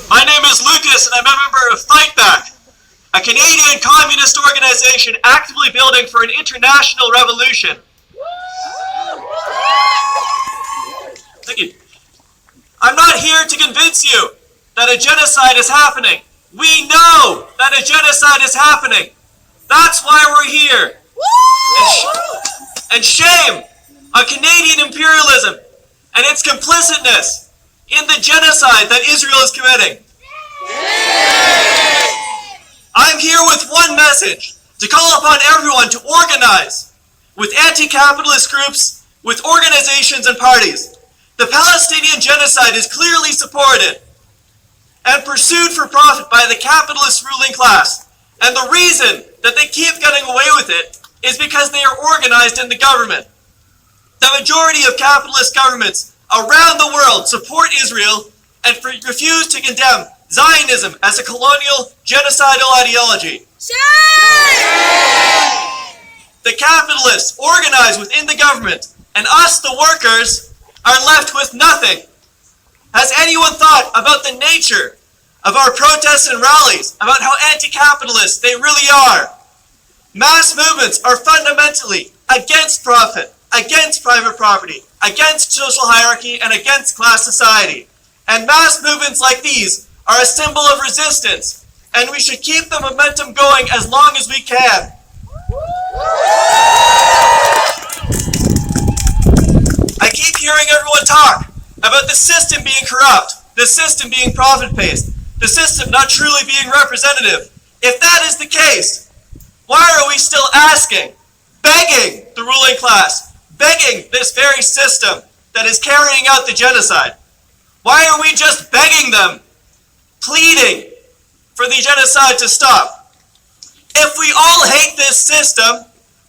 My name is Lucas, and I'm a member of Fightback, a Canadian communist organization actively building for an international revolution. Thank you. I'm not here to convince you that a genocide is happening. We know that a genocide is happening. That's why we're here. And shame on Canadian imperialism and its complicitness in the genocide that Israel is committing. I'm here with one message, to call upon everyone to organize with anti-capitalist groups, with organizations and parties. The Palestinian genocide is clearly supported and pursued for profit by the capitalist ruling class. And the reason that they keep getting away with it is because they are organized in the government. The majority of capitalist governments around the world support Israel and refuse to condemn Zionism as a colonial, genocidal ideology. The capitalists organize within the government, and us, the workers, are left with nothing. Has anyone thought about the nature of our protests and rallies, about how anti-capitalist they really are? Mass movements are fundamentally against profit, against private property, against social hierarchy, and against class society. And mass movements like these are a symbol of resistance, and we should keep the momentum going as long as we can. I keep hearing everyone talk about the system being corrupt, the system being profit-based, the system not truly being representative. If that is the case, why are we still asking, begging the ruling class, begging this very system that is carrying out the genocide? Why are we just begging them, pleading for the genocide to stop? If we all hate this system,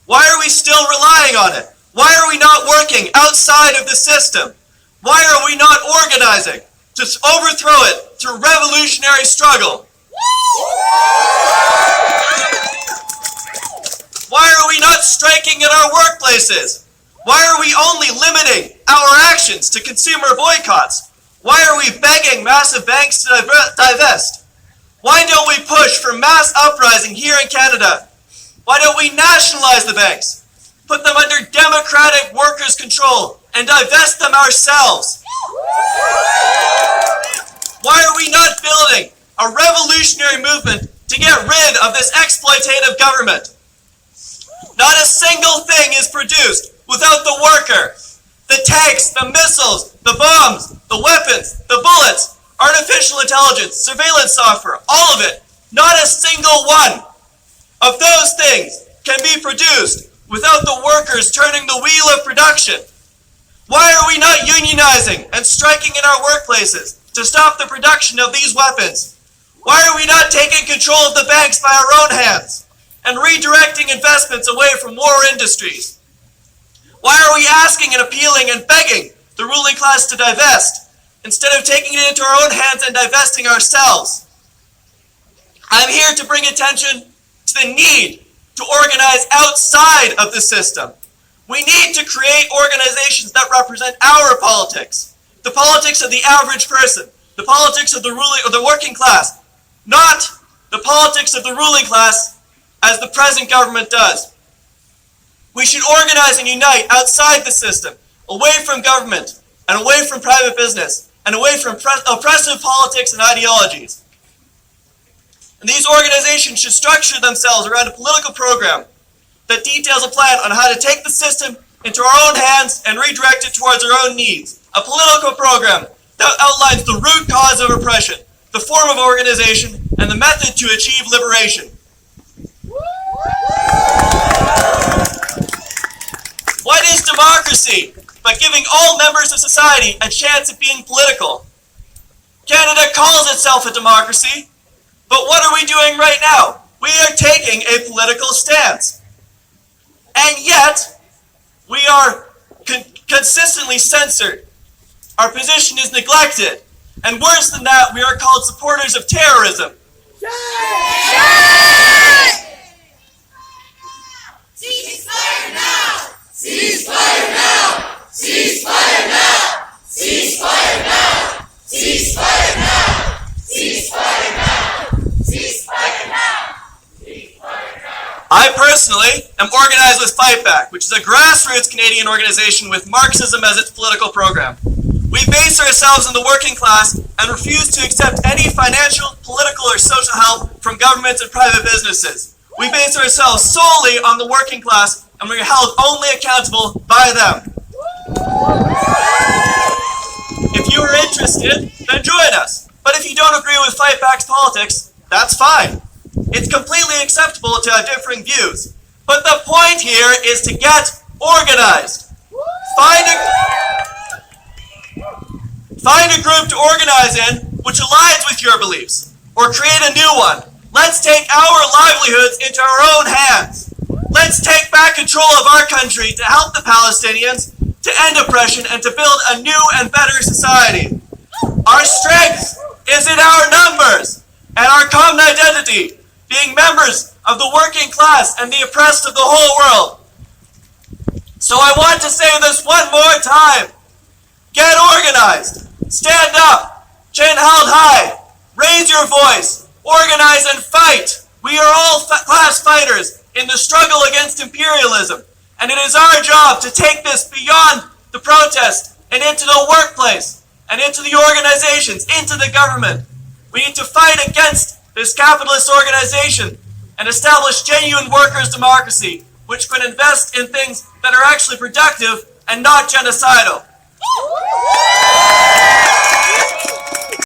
why are we still relying on it? Why are we not working outside of the system? Why are we not organizing to overthrow it through revolutionary struggle? Why are we not striking at our workplaces? Why are we only limiting our actions to consumer boycotts? Why are we begging massive banks to divest? Why don't we push for mass uprising here in Canada? Why don't we nationalize the banks, put them under democratic workers' control, and divest them ourselves? Why are we not building a revolutionary movement to get rid of this exploitative government? Not a single thing is produced without the worker. The tanks, the missiles, the bombs, the weapons, the bullets, artificial intelligence, surveillance software, all of it, not a single one of those things can be produced without the workers turning the wheel of production. Why are we not unionizing and striking in our workplaces to stop the production of these weapons? Why are we not taking control of the banks by our own hands and redirecting investments away from war industries? Why are we asking and appealing and begging the ruling class to divest instead of taking it into our own hands and divesting ourselves? I'm here to bring attention to the need to organize outside of the system. We need to create organizations that represent our politics, the politics of the average person, the politics of the working class, not the politics of the ruling class as the present government does. We should organize and unite outside the system, away from government, and away from private business, and away from oppressive politics and ideologies. And these organizations should structure themselves around a political program that details a plan on how to take the system into our own hands and redirect it towards our own needs. A political program that outlines the root cause of oppression, the form of organization, and the method to achieve liberation. What is democracy but giving all members of society a chance at being political? Canada calls itself a democracy, but what are we doing right now? We are taking a political stance. And yet, we are consistently censored. Our position is neglected. And worse than that, we are called supporters of terrorism. Ceasefire now! Ceasefire now! Ceasefire now! Ceasefire now! Ceasefire now! I personally am organized with Fightback, which is a grassroots Canadian organization with Marxism as its political program. We base ourselves on the working class and refuse to accept any financial, political, or social help from governments and private businesses. We base ourselves solely on the working class, and we are held only accountable by them. If you are interested, then join us. But if you don't agree with Fightback's politics, that's fine. It's completely acceptable to have differing views. But the point here is to get organized. Find a group to organize in which aligns with your beliefs, or create a new one. Let's take our livelihoods into our own hands. Let's take back control of our country to help the Palestinians, to end oppression, and to build a new and better society. Our strength is in our numbers and our common identity, being members of the working class and the oppressed of the whole world. So I want to say this one more time. Get organized. Stand up. Chin held high. Raise your voice. Organize and fight. We are all class fighters in the struggle against imperialism. And it is our job to take this beyond the protest and into the workplace and into the organizations, into the government. We need to fight against this capitalist organization and establish genuine workers' democracy, which could invest in things that are actually productive and not genocidal.